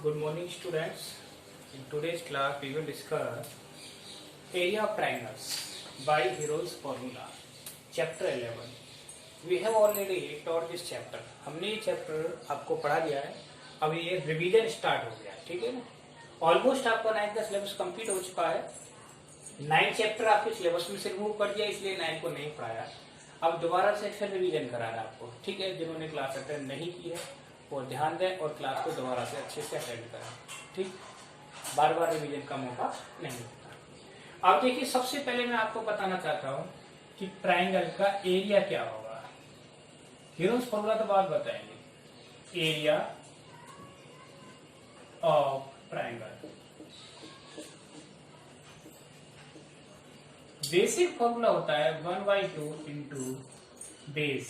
Good morning, students. In today's class, we will discuss area of triangles by Hero's formula, chapter 11. We have already taught this chapter. हमने ये chapter आपको पढ़ा दिया है. अभी ये रिवीजन स्टार्ट हो गया, ठीक है ना. ऑलमोस्ट आपका 9th का सिलेबस कंप्लीट हो चुका है. 9 चैप्टर आपके सिलेबस में से रिमूव कर दिया, इसलिए 9 को नहीं पढ़ाया. अब दोबारा से फिर रिवीजन कराना आपको, ठीक है. जिन्होंने क्लास अटेंड नहीं की है वो ध्यान दें और क्लास को दोबारा से अच्छे से अटेंड करें, ठीक. बार बार रिवीजन का मौका नहीं मिलता. अब देखिए, सबसे पहले मैं आपको बताना चाहता हूं कि ट्राइंगल का एरिया क्या होगा. हीरोज फॉर्मूला तो बाद बताएंगे. Area of triangle basic formula होता है 1/2 into base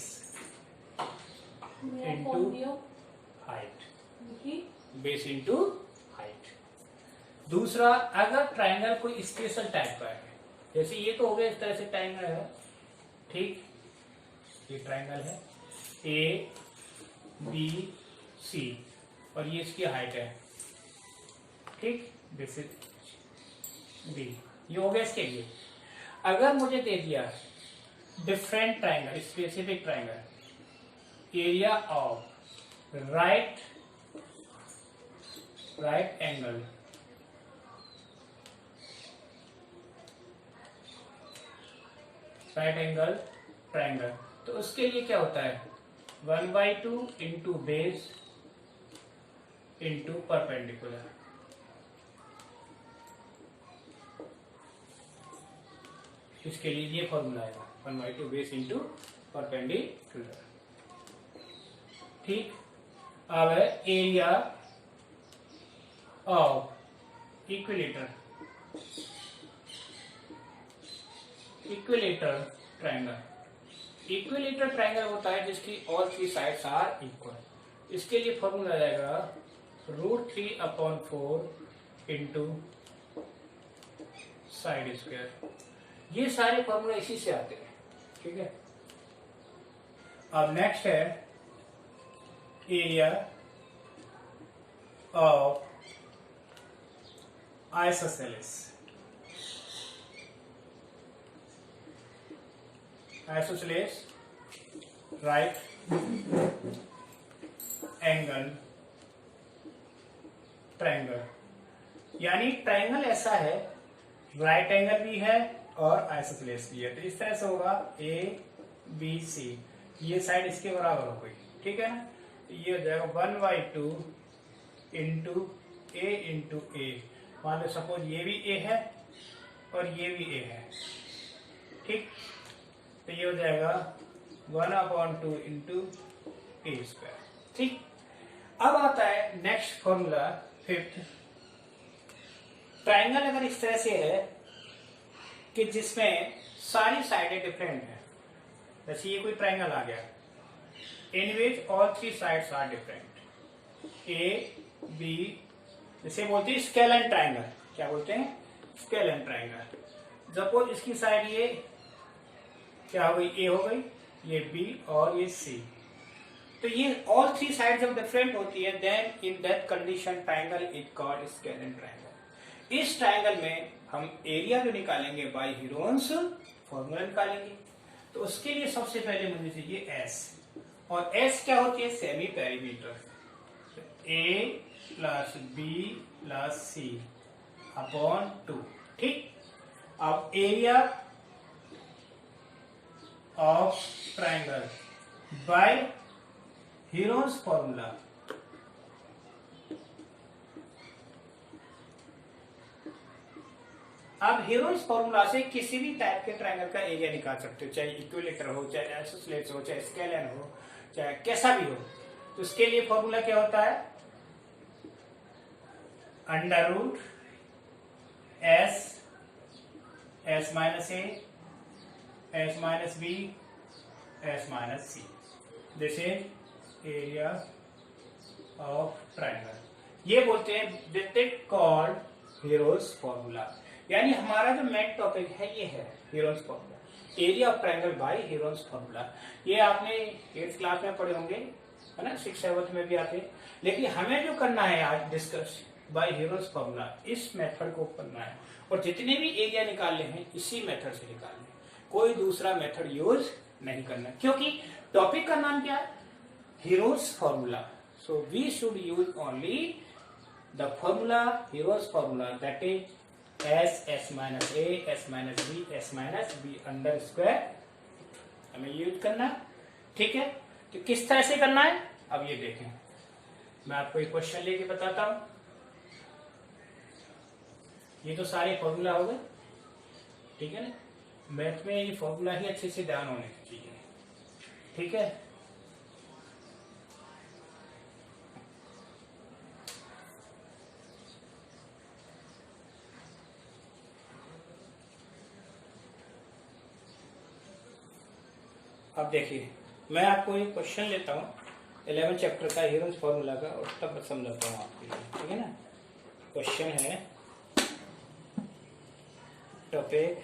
into height. Base into height. दूसरा, अगर ट्राइंगल कोई स्पेशल टाइप का है, जैसे ये तो हो गया, इस तरह से ट्राइंगल है, ठीक. ये ट्राइंगल है ए बी सी और ये इसकी हाइट है, ठीक. This is B. ये हो गया इसके लिए. अगर मुझे दे दिया different triangle, specific triangle, area of right angle triangle, तो उसके लिए क्या होता है 1/2 इंटू बेस इंटू परपेंडिकुलर. इसके लिए ये फॉर्मूला आएगा 1/2 बेस इंटू परपेंडिकुलर, ठीक. अब है area of equilateral triangle. Equilateral triangle होता है जिसकी ऑल 3 साइड्स आर इक्वल. इसके लिए फॉर्मूला आ जाएगा √3/4 इंटू साइड स्क्वायर. ये सारे फॉर्मूला इसी से आते हैं, ठीक है. अब नेक्स्ट है area of isosceles. Right angle triangle. यानी ट्राइंगल ऐसा है, राइट एंगल भी है और आइसोसेलेस भी है. तो इस तरह से होगा ए बी सी. ये साइड इसके बराबर हो गई, ठीक है ना. ये हो जाएगा 1/2 इंटू ए इंटू ए. मान लो सपोज ये भी ए है और ये भी ए है, ठीक. तो ये हो जाएगा 1/2 इंटू ए स्क्वायर, ठीक. अब आता है नेक्स्ट फॉर्मूला 5th. ट्राइंगल अगर इस तरह से है कि जिसमें सारी साइडें डिफरेंट है, जैसे ये कोई ट्राइंगल आ गया in which all 3 sides are different, A B, जैसे बोलते हैं स्केलन ट्राइंगल. क्या बोलते हैं? Scalene triangle. सपोज इसकी साइड ये क्या हो गई, ए हो गई, ये बी और ये सी. तो ये ऑल 3 साइड जब डिफरेंट होती है, then in that condition triangle is called scalene triangle. इस ट्राइंगल में हम एरिया जो निकालेंगे बाय हीरोन्स फॉर्मूला निकालेंगे. तो उसके लिए सबसे पहले मुझे चाहिए एस, और एस क्या होती है? Semi perimeter. A plus B plus C upon 2, ठीक. अब area of triangle by Heron's formula. आप हीरोन्स फॉर्मूला से किसी भी टाइप के ट्राइंगल का एरिया निकाल सकते हो, चाहे इक्विलेटर हो, चाहे आइसोसेलेस हो, चाहे स्केलन हो, चाहे कैसा भी हो. तो उसके लिए फॉर्मूला क्या होता है? √S S - A S - B S - C. This is area of triangle. ये बोलते हैं this is called Heron's formula. यानी हमारा जो मेन टॉपिक है ये है Heron's formula, area of triangle by Heron's formula. ये आपने 8th क्लास में पढ़े होंगे, है ना, 6 7 में भी आते हैं। लेकिन हमें जो करना है आज डिस्कस बाय हीरोज फॉर्मूला, इस मेथड को करना है और जितने भी एरिया निकालने हैं इसी मेथड से निकालने, कोई दूसरा मेथड यूज नहीं करना, क्योंकि टॉपिक का नाम क्या है, Heron's formula. So we should use only the formula, Heron's formula, that is s minus a, s minus b, s minus b under square हमें यूज करना। ठीक है, तो किस तरह से करना है अब ये देखें। मैं आपको एक क्वेश्चन लेके बताता हूं। ये तो सारे फॉर्मूला हो गए, ठीक है ना। मैथ में ये फॉर्मूला ही अच्छे से ध्यान होने चाहिए, ठीक है। अब देखिए, मैं आपको एक क्वेश्चन लेता हूँ 11 चैप्टर का हीरोज फॉर्मूला का, और तब समझाता हूँ आपके लिए, ठीक है ना। क्वेश्चन है टॉपिक,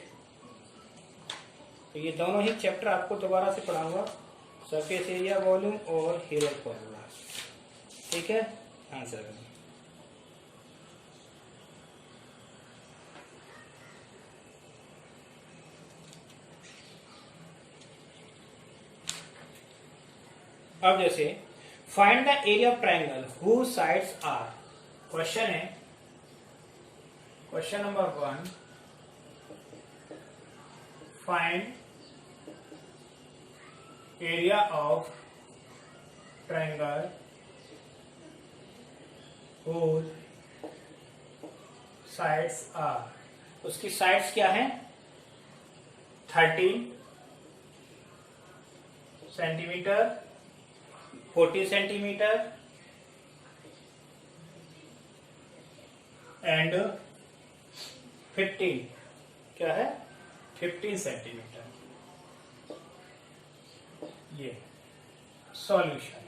तो ये दोनों ही चैप्टर आपको दोबारा से पढ़ाऊंगा, सरफेस एरिया, वॉल्यूम और हीरोज फॉर्मूला, ठीक है। आंसर अब जैसे find the area of triangle whose sides are, question है, question number 1, find area of triangle whose sides are. उसकी साइड्स क्या है, 13 सेंटीमीटर, 40 सेंटीमीटर एंड 15, क्या है, 15 सेंटीमीटर। ये सॉल्यूशन।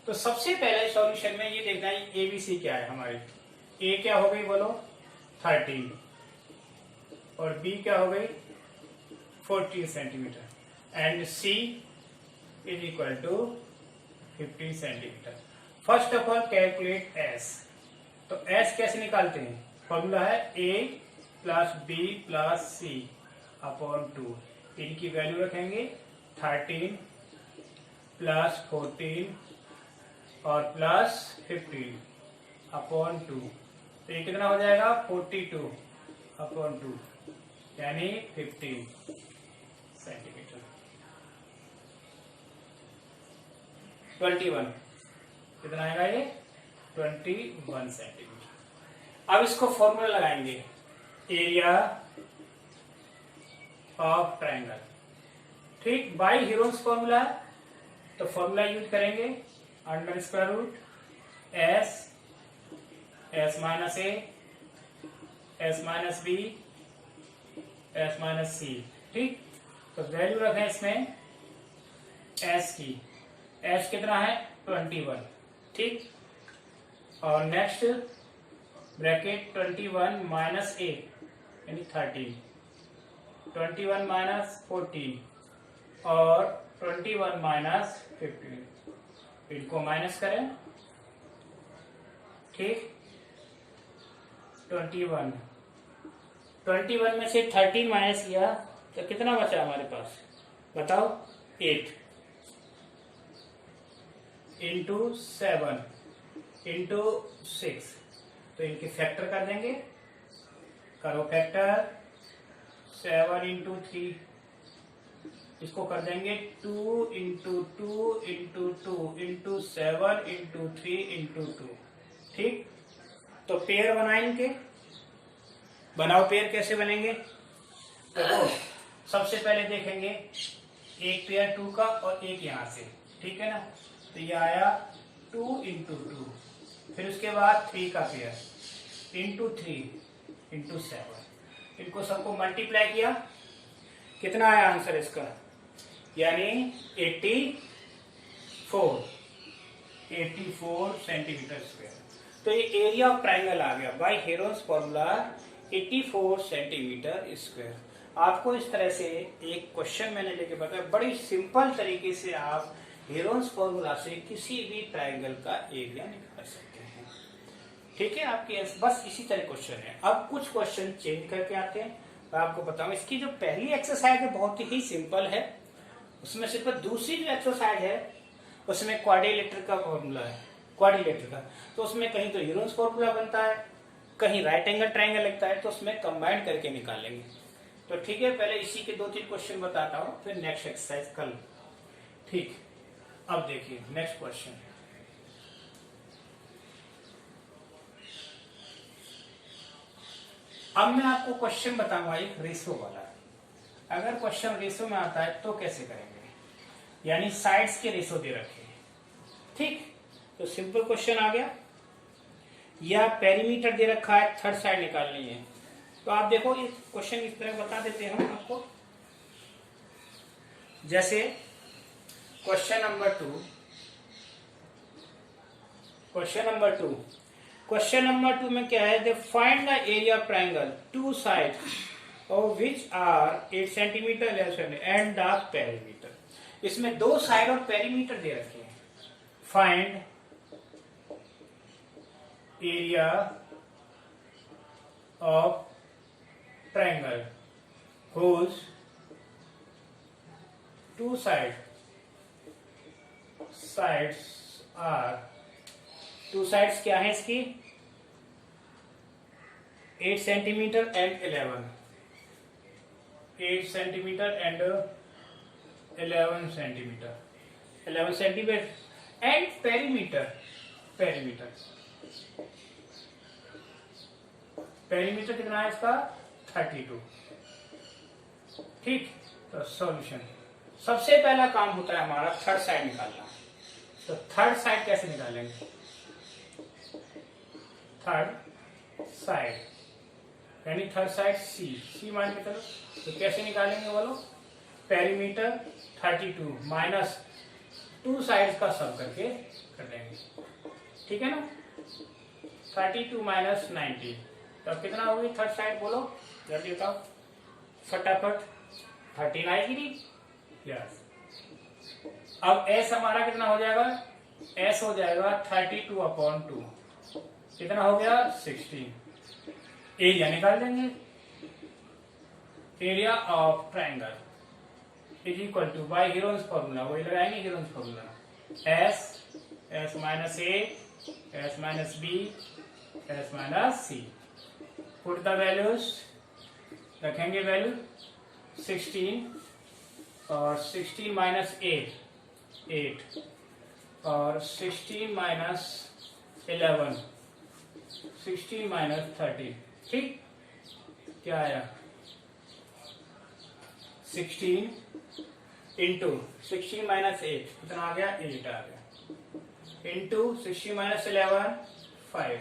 तो सबसे पहले सॉल्यूशन में ये देखना है एबीसी क्या है हमारी। ए क्या हो गई बोलो, 13, और बी क्या हो गई, 14 centimetre, and C is equal to 15 centimetre. First of all calculate S. तो एस कैसे निकालते हैं, फॉर्मूला है A plus B plus C upon 2। इनकी वैल्यू रखेंगे 13 प्लस 14 और प्लस 15 अपॉन 2। तो ये कितना हो जाएगा, 42 अपॉन 2 यानी 15 सेंटीमीटर। 21 कितना आएगा ये, 21 सेंटीमीटर। अब इसको फॉर्मूला लगाएंगे, एरिया ऑफ ट्रायंगल, ठीक, बाय हीरोज फॉर्मूला। तो फॉर्मूला यूज करेंगे under square root s minus ए, S minus B, S minus c, ठीक। तो वैल्यू रखें इसमें एस की, एस कितना है, 21, ठीक। और नेक्स्ट ब्रैकेट 21 माइनस ए यानी 13, 21 माइनस 14 और 21 माइनस 15, इनको माइनस करें, ठीक। 21 में से 13 माइनस किया तो कितना बचा हमारे पास, बताओ, 8 इंटू 7 इंटू 6। तो इनके फैक्टर कर देंगे, करो फैक्टर, 7 इंटू 3, इसको कर देंगे 2 into 2 into 2 into 7 into 3 into 2, ठीक। तो पेयर बनाएंगे, बनाओ पेयर, कैसे बनेंगे, तो सबसे पहले देखेंगे एक पेयर 2 का और एक यहां से, ठीक है ना। तो ये आया 2 इंटू 2, फिर उसके बाद 3 का पेयर इंटू 3 इंटू 7, इनको सबको मल्टीप्लाई किया, कितना आया आंसर इसका, यानी 84 सेंटीमीटर स्क्वायर। तो ये एरिया ऑफ ट्रायंगल आ गया by Heron's formula 84 centimetre square. आपको इस तरह से एक क्वेश्चन मैंने लेके बताया, बड़ी सिंपल तरीके से आप हेरोन्स फॉर्मूला से किसी भी ट्राइंगल का एरिया निकाल सकते हैं। ठीक है, आपके बस इसी तरह क्वेश्चन है। अब कुछ क्वेश्चन चेंज करके आते हैं, मैं आपको बताऊं। इसकी जो पहली एक्सरसाइज है बहुत ही सिंपल है, उसमें सिर्फ दूसरी जो एक्सरसाइज है उसमें क्वाड्रिलेटरल का फॉर्मूला है, क्वाड्रिलेटरल का। तो उसमें कहीं तो हेरोन्स फॉर्मूला बनता है, कहीं राइट एंगल ट्राइंगल लगता है, तो उसमें कंबाइन करके निकालेंगे। तो ठीक है, पहले इसी के 2-3 क्वेश्चन बताता हूँ, फिर नेक्स्ट एक्सरसाइज कल। ठीक, अब देखिए नेक्स्ट क्वेश्चन। अब मैं आपको क्वेश्चन बताऊंगा एक रेशो वाला। अगर क्वेश्चन रेशो में आता है तो कैसे करेंगे, यानी साइड्स के रेशो दे रखे हैं। ठीक, तो सिंपल क्वेश्चन आ गया, या पेरीमीटर दे रखा है, थर्ड साइड निकालनी है। तो आप देखो ये क्वेश्चन इस तरह बता देते हैं आपको। जैसे क्वेश्चन नंबर 2, क्वेश्चन नंबर 2 में क्या है, they find the area of triangle two side of which are 8 centimetre and the perimeter. इसमें 2 साइड और पेरीमीटर दे रखे हैं। Find area of triangle whose two sides क्या है इसकी, 8 centimetre and 8 centimetre and 11 centimetre and perimeter कितना है इसका, 32। ठीक, तो सॉल्यूशन, सबसे पहला काम होता है हमारा थर्ड साइड निकालना। तो थर्ड साइड कैसे निकालेंगे, थर्ड साइड सी मान के चलो। तो कैसे निकालेंगे बोलो, पेरीमीटर 32 माइनस 2 साइड का सम करके कर देंगे। ठीक है ना, 32 माइनस 90, तो कितना होगी थर्ड साइड, बोलो जल्दी बताओ फटाफट। 13 आएगी। यस, अब एस हमारा कितना हो जाएगा, एस हो जाएगा 32/2, कितना हो गया 16। एरिया निकाल देंगे, area of triangle is equal to by Heron's formula, वही लगाएंगे Heron's formula, S minus A, S minus B, S minus C. Put the values, रखेंगे वैल्यू 16 और 16 माइनस 8 और 16 माइनस 11, 16 माइनस 13। ठीक, क्या आया 16 इंटू 16 माइनस 8 कितना आ गया, 8 आ गया, इंटू 16 माइनस 11 5,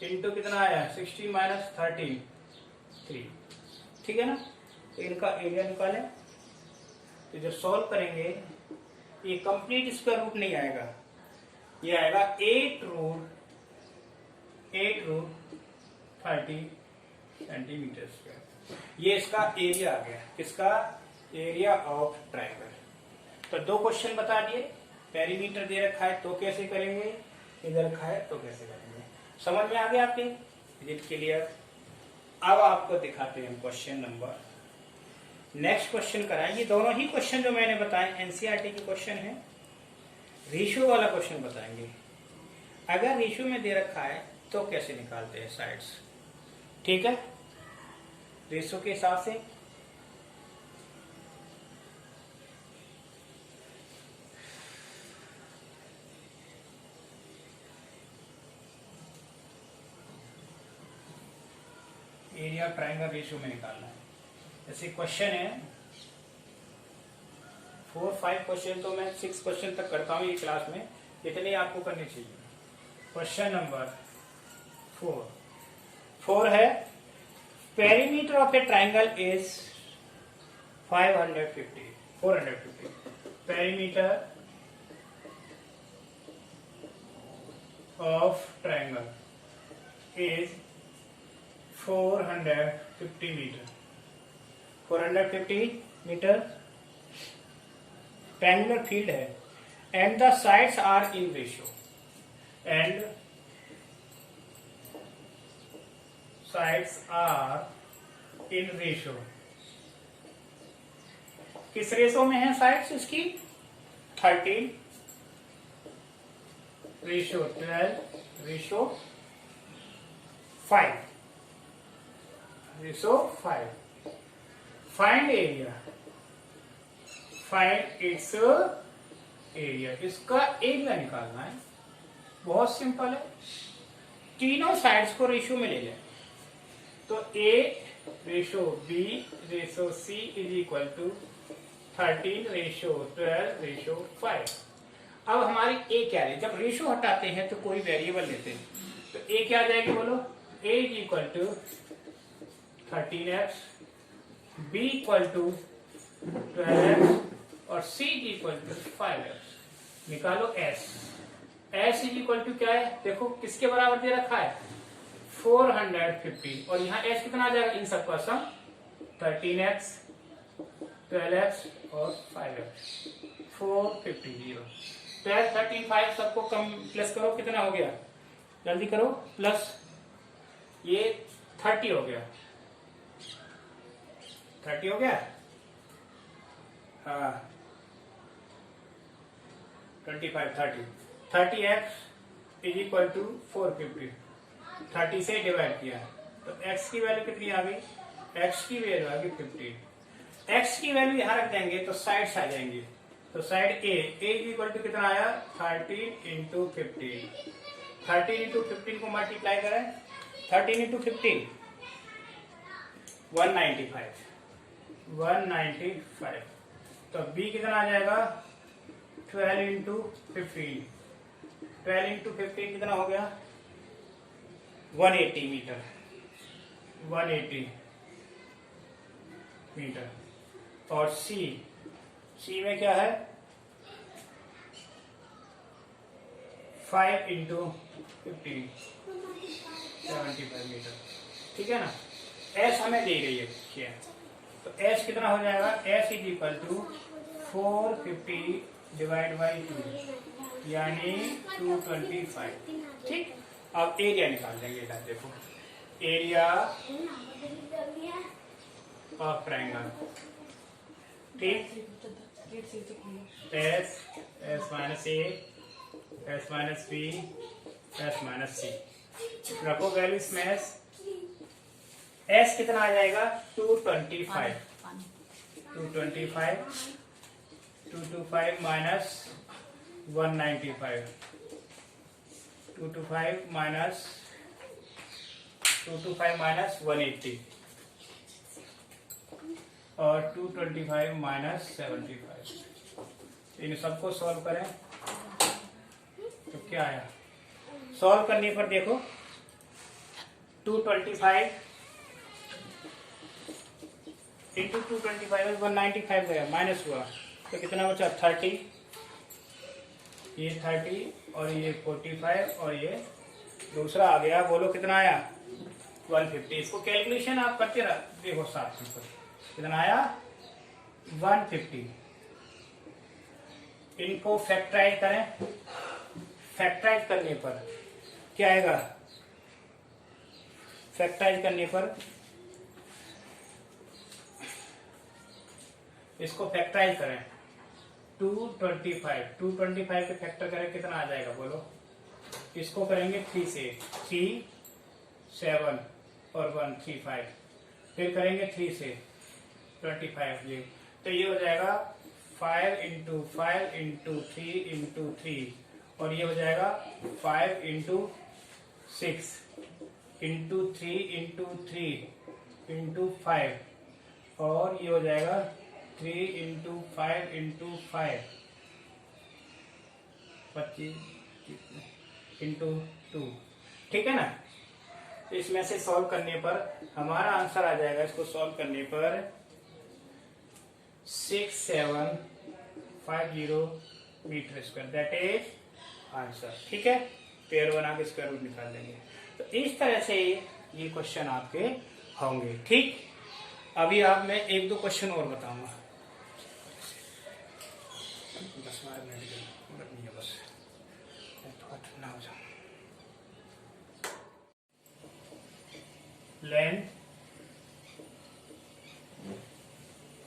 इंटू कितना आया 16 माइनस 13 3। ठीक है ना, इनका एरिया निकालें। तो जब सॉल्व करेंगे ये कंप्लीट स्क्वायर रूट नहीं आएगा, ये आएगा 8 रूट 30 सेंटीमीटर स्क्वायर। ये इसका एरिया आ गया, इसका एरिया ऑफ ट्राइंगल। तो 2 क्वेश्चन बता दिए, पेरीमीटर दे रखा है तो कैसे करेंगे, इधर रखा है तो कैसे करेंगे। समझ में आ गया आपके, इज इट क्लियर। अब आपको दिखाते हैं क्वेश्चन नंबर, नेक्स्ट क्वेश्चन कराएं। ये दोनों ही क्वेश्चन जो मैंने बताए एनसीईआरटी के क्वेश्चन है। रेशियो वाला क्वेश्चन बताएंगे, अगर रेशियो में दे रखा है तो कैसे निकालते हैं साइड्स। ठीक है, रेशियो के हिसाब से एरिया ट्राइंगल रेशियो में निकालना है। जैसे क्वेश्चन है 4-5 क्वेश्चन, तो मैं 6 क्वेश्चन तक करता हूँ ये क्लास में, इतने आपको करने चाहिए। क्वेश्चन नंबर 4 है, perimeter of a triangle is 450। Perimeter of triangle is 450 metre. 450 metre triangular field है, and the sides are in ratio, and sides are in ratio. किस रेशो में है साइड्स इसकी? 13 ratio 12 ratio 5 ratio 5. Find area, find its area. इसका area निकालना है, बहुत simple है. तीनों साइड्स को रेशियो में ले लें. तो a ratio b ratio c is equal to 13 ratio 12 ratio 5. अब हमारी ए क्या है? जब रेशो हटाते हैं तो कोई वेरिएबल लेते हैं, तो ए क्या आ जाएगी बोलो? A is equal to 13x, b equal to 12x और c is equal to 5x. निकालो s. S is equal to क्या है? देखो किसके बराबर दे रखा है? 450. और यहाँ एस कितना आ जाएगा इन सबका सम? 13x 12x और 5x. 450. 12 13 5 सबको कम प्लस करो, कितना हो गया? जल्दी करो. प्लस ये 30 हो गया. 30 हो गया. हाँ 25 30x इज इक्वल टू 450. 30 से डिवाइड किया तो x की वैल्यू कितनी आ गई? x की वैल्यू आ गई 50. x की वैल्यू यहां रख देंगे तो साइड्स आ जाएंगी. तो side A is equal to कितना आया? 13 इंटू 15. 13 इंटू 15 को मल्टीप्लाई करें. 13 इंटू 15 195. 195. तो b कितना आ जाएगा? 12 इंटू 15. 12 इंटू 15 कितना हो गया? 180 मीटर. 180 मीटर. और सी में क्या है? 5 इंटू 15 75 मीटर. ठीक है ना. एस हमें दे रही है क्या? तो एस कितना हो जाएगा? S is equal to 450 divide by 2 यानी 225. ठीक. अब एरिया निकाल देंगे. इधर देखो एरिया ऑफ ट्रायंगल. ठीक. S s minus A S minus B S minus c. रखो वैल्यूज में. एस कितना आ जाएगा? 225. 225 माइनस 195. 225 माइनस 180 और 225 माइनस 75. इन सबको सॉल्व करें तो क्या आया? सॉल्व करने पर देखो 225 इंटू 225 195 गया, माइनस हुआ तो कितना बचा? 30. ये 30 और ये 45 और ये दूसरा आ गया. बोलो कितना आया? 150. इसको कैलकुलेशन आप करते रह देखो साथ में. कितना आया? 150. इनको फैक्टराइज करें. फैक्टराइज करने पर क्या आएगा? फैक्टराइज करने पर इसको फैक्टराइज करें. 225 के फैक्टर करें कितना आ जाएगा बोलो? इसको करेंगे 3 से. 3 7 और 1 3 5. फिर करेंगे 3 से 25. ये तो ये हो जाएगा 5 इंटू 5 इंटू 3 इंटू 3 और ये हो जाएगा 5 इंटू 6 इंटू 3 इंटू 3 इंटू 5 और ये हो जाएगा 3 इंटू 5 इंटू 5 25 इंटू 2. ठीक है ना. तो इसमें से सॉल्व करने पर हमारा आंसर आ जाएगा. इसको सॉल्व करने पर 6750 metre square. That is answer. ठीक है. पेयर बना के स्क्वायर रूट निकाल देंगे. तो इस तरह से ये क्वेश्चन आपके होंगे. ठीक. अभी आप मैं 1-2 क्वेश्चन और बताऊंगा. 10 minute now length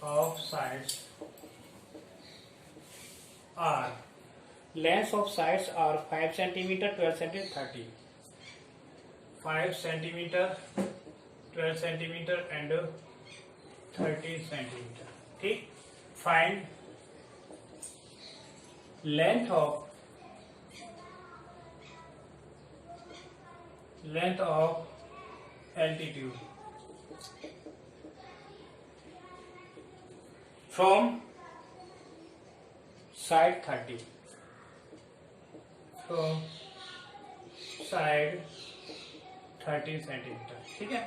of sides are 5 centimeter, 12 centimeter, 30. 5 centimeter, 12 centimeter and 13 centimeter. ठीक. Find length of altitude from side 30, from side 30 centimetre. ठीक है.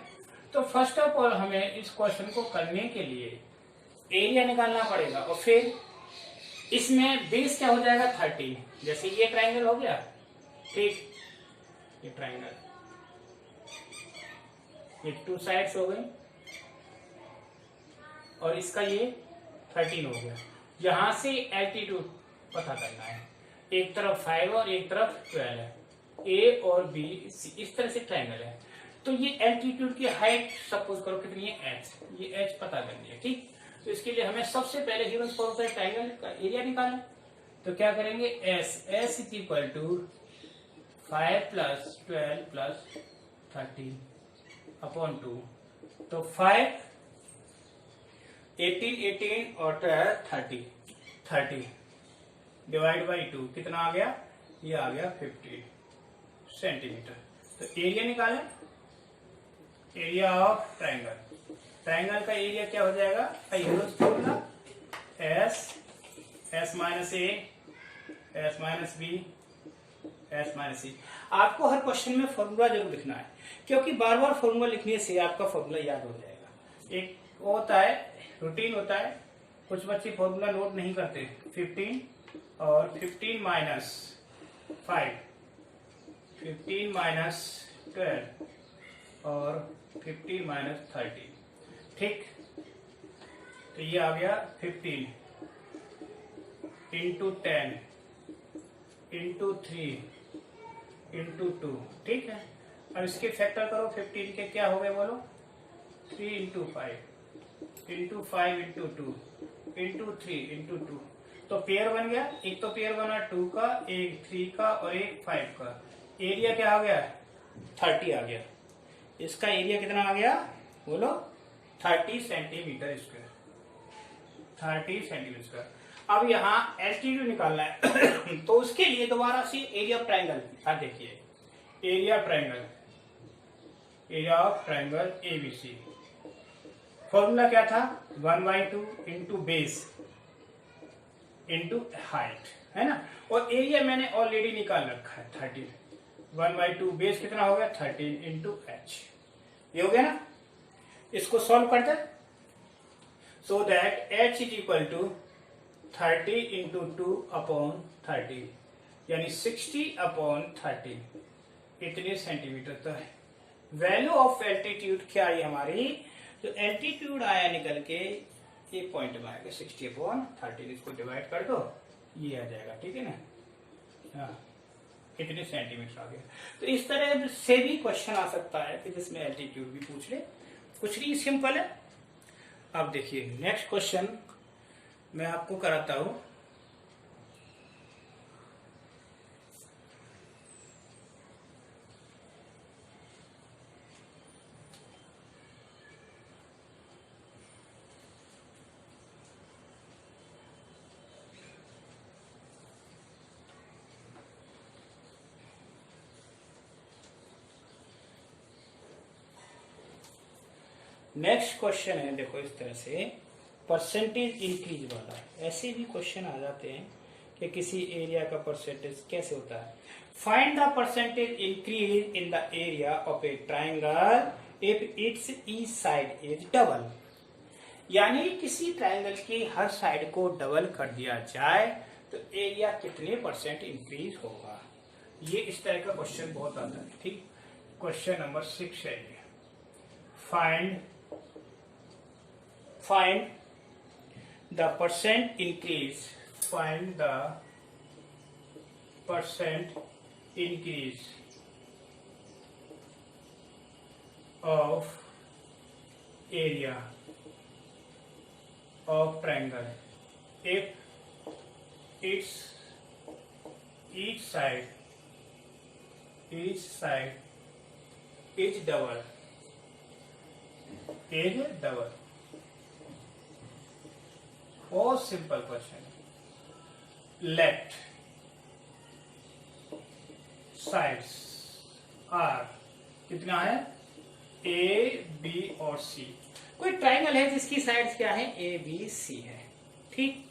तो फर्स्ट ऑफ ऑल हमें इस क्वेश्चन को करने के लिए एरिया निकालना पड़ेगा और फिर इसमें बेस क्या हो जाएगा 30. जैसे ये ट्राइंगल हो गया. ठीक. ये ट्राइंगल ये 2 साइड्स हो गई और इसका ये 13 हो गया. यहां से एल्टीट्यूड पता करना है. एक तरफ 5 और एक तरफ 12 है. ए और बी इस तरह से ट्रायंगल है. तो ये एल्टीट्यूड की हाइट सपोज करो कितनी है h. ये h पता करनी है. ठीक. तो इसके लिए हमें सबसे पहले ह्यूमन फॉर्म का ट्रायंगल का एरिया निकालना. तो क्या करेंगे s is equal to 5 plus 12 plus 13 upon 2. तो 5 18 और 30 डिवाइड बाई 2 कितना आ गया. ये आ गया 50 सेंटीमीटर. तो एरिया निकालें. Area of triangle. ट्रायंगल का एरिया क्या हो जाएगा. Formula S minus A S minus B S minus c. आपको हर क्वेश्चन में फॉर्मूला जरूर लिखना है क्योंकि बार बार फॉर्मूला लिखने से आपका फॉर्मूला याद हो जाएगा. एक वो होता है रूटीन होता है. कुछ बच्चे फॉर्मूला नोट नहीं करते. 15 और 15 माइनस 5 15 माइनस 12 और 15 माइनस 30. ठीक. तो ये आ गया 15 इंटू 10 इंटू 3 इंटू 2. ठीक है. अब इसके फैक्टर करो. 15 के क्या हो गए बोलो. 3 into 5 into 5 into 2 into 3 into 2. तो पेयर बन गया. एक तो पेयर बना 2 का, एक 3 का और एक 5 का. एरिया क्या हो गया 30 आ गया. इसका एरिया कितना आ गया बोलो 30 सेंटीमीटर स्क्वायर. 30 centimetre square. अब यहाँ एल्टीट्यूड निकालना है तो उसके लिए दोबारा से एरिया ऑफ ट्रायंगल. देखिए area of triangle ABC. Formula क्या था 1/2 इंटू बेस इंटू हाइट है ना. और एरिया मैंने ऑलरेडी निकाल रखा है 30. 1/2 बेस कितना हो गया 13 इंटू एच. ये हो गया ना. इसको सॉल्व करते so that H is equal to 30 into 2 upon 30 यानी 60 अपॉन 30. इतने सेंटीमीटर. तो है वैल्यू ऑफ एल्टीट्यूड क्या आई हमारी. तो एल्टीट्यूड आया निकल के एक पॉइंट में आएगा 60 अपॉन 30. इसको डिवाइड कर दो ये आ जाएगा. ठीक है ना. हाँ कितने सेंटीमीटर आ गया. तो इस तरह से भी क्वेश्चन आ सकता है कि जिसमें एल्टीट्यूड भी पूछ ले. कुछ नहीं सिंपल है. अब देखिए नेक्स्ट क्वेश्चन मैं आपको कराता हूं. नेक्स्ट क्वेश्चन है देखो इस तरह से परसेंटेज इंक्रीज वाला. ऐसे भी क्वेश्चन आ जाते हैं कि किसी एरिया का परसेंटेज कैसे होता है. Find the percentage increase in the area of a triangle if it's each side is double. यानी किसी ट्राइंगल की हर साइड को डबल कर दिया जाए तो एरिया कितने परसेंट इंक्रीज होगा. ये इस तरह का क्वेश्चन बहुत आता है. ठीक. क्वेश्चन नंबर 6 है ये. Find the percent increase. Find the percent increase of area of triangle if its each side is double. बहुत simple question. Let sides are कितना है? A, B और C. कोई ट्राइंगल है जिसकी साइड्स क्या है? A, B, C है. ठीक,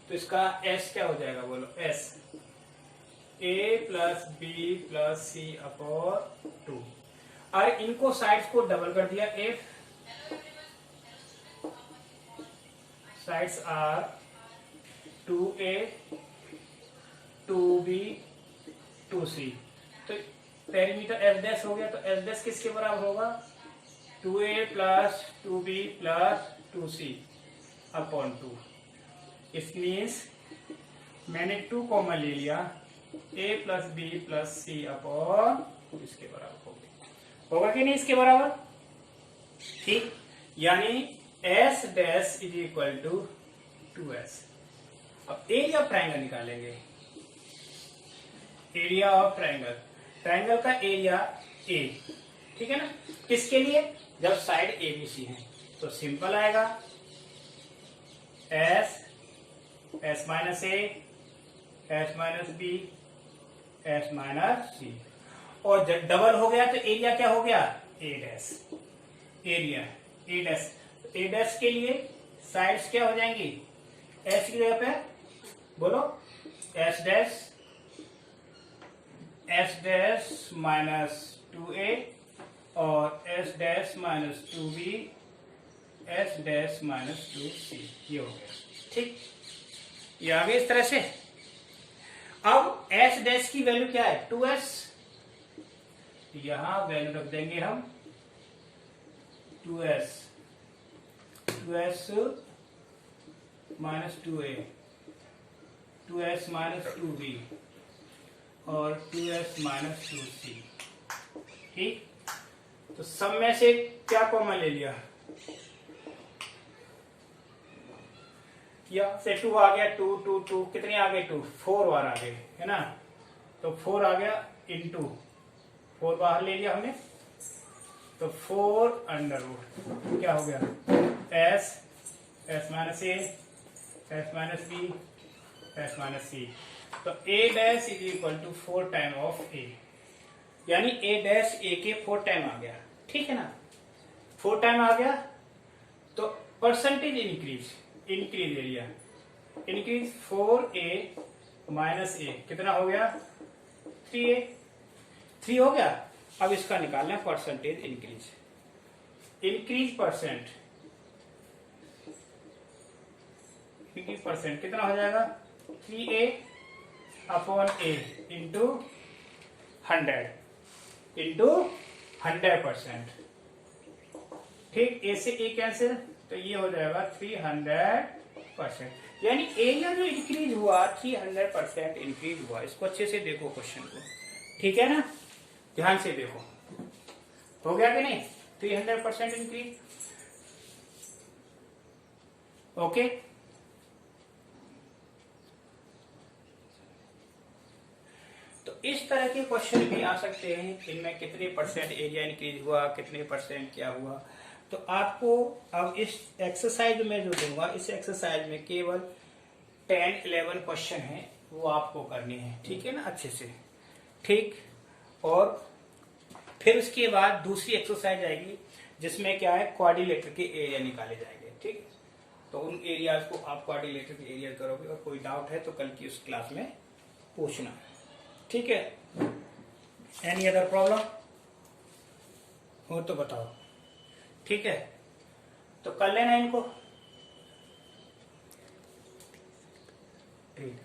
तो इसका S क्या हो जाएगा? बोलो S. A plus B plus C upon 2. और इनको साइड्स को डबल कर दिया. F sides are 2A 2B 2C. तो पेरीमीटर एस डैश हो गया. तो एस डैश किसके बराबर होगा? 2A plus 2B plus 2C upon 2. इस मीन्स मैंने 2 कॉमन ले लिया. A plus B plus C upon इसके बराबर होगा कि नहीं? इसके बराबर. ठीक, यानी S dash is equal to 2S. अब एरिया ऑफ ट्राइंगल निकालेंगे. एरिया ऑफ ट्राइंगल, ट्राइंगल का एरिया ए. ठीक है ना? किसके लिए? जब साइड ABC है. तो सिंपल आएगा S minus A S minus B S minus C. और जब डबल हो गया तो एरिया क्या हो गया? A dash. Area A dash. A dash के लिए साइड्स क्या हो जाएंगी? S की जगह पे बोलो S डैश माइनस 2A और S dash minus 2B S dash minus 2C. ये हो गया. ठीक, ये आ गया इस तरह से. अब S डैश की वैल्यू क्या है? 2S. यहां वैल्यू रख देंगे हम 2S minus 2A 2S minus 2B और 2S माइनस 2C. ठीक, तो सब में से क्या कॉमन ले लिया? या से 2 आ गया. 2 2 2 कितने आ गए? 2 4 बार आ गए, है ना? तो 4 आ गया इंटू 4 बाहर ले लिया हमने. तो 4 अंडर रूट क्या हो गया? S minus A S minus B S minus C. तो A dash is equal to 4 time of A. यानी A डैश A के 4 टाइम आ गया. ठीक है ना? 4 टाइम आ गया. तो percentage increase area increase 4A minus A कितना हो गया? 3A. 3 हो गया. अब इसका निकालना है परसेंटेज इंक्रीज परसेंट कितना हो जाएगा? 3A upon A into 100%. ठीक, A से A कैंसिल. तो ये हो जाएगा 300%. यानी एरिया जो इंक्रीज हुआ 300% इंक्रीज हुआ. इसको अच्छे से देखो क्वेश्चन को. ठीक है ना? ध्यान से देखो. हो गया कि नहीं? 300% इंक्रीज. ओके. तो इस तरह के क्वेश्चन भी आ सकते हैं. इनमें कितने परसेंट एरिया इंक्रीज हुआ, कितने परसेंट क्या हुआ. तो आपको अब इस एक्सरसाइज में जो दूंगा, इस एक्सरसाइज में केवल 10-11 क्वेश्चन है, वो आपको करने हैं. ठीक है ना? अच्छे से. ठीक, और फिर उसके बाद दूसरी एक्सरसाइज आएगी जिसमें क्या है? क्वाड्रिलेटर के एरिया निकाले जाएंगे. ठीक, तो उन एरियाज को आप क्वाड्रिलेटर के एरिया करोगे. और कोई डाउट है तो कल की उस क्लास में पूछना. ठीक है? एनी अदर प्रॉब्लम हो तो बताओ. ठीक है, तो कर लेना इनको. ठीक.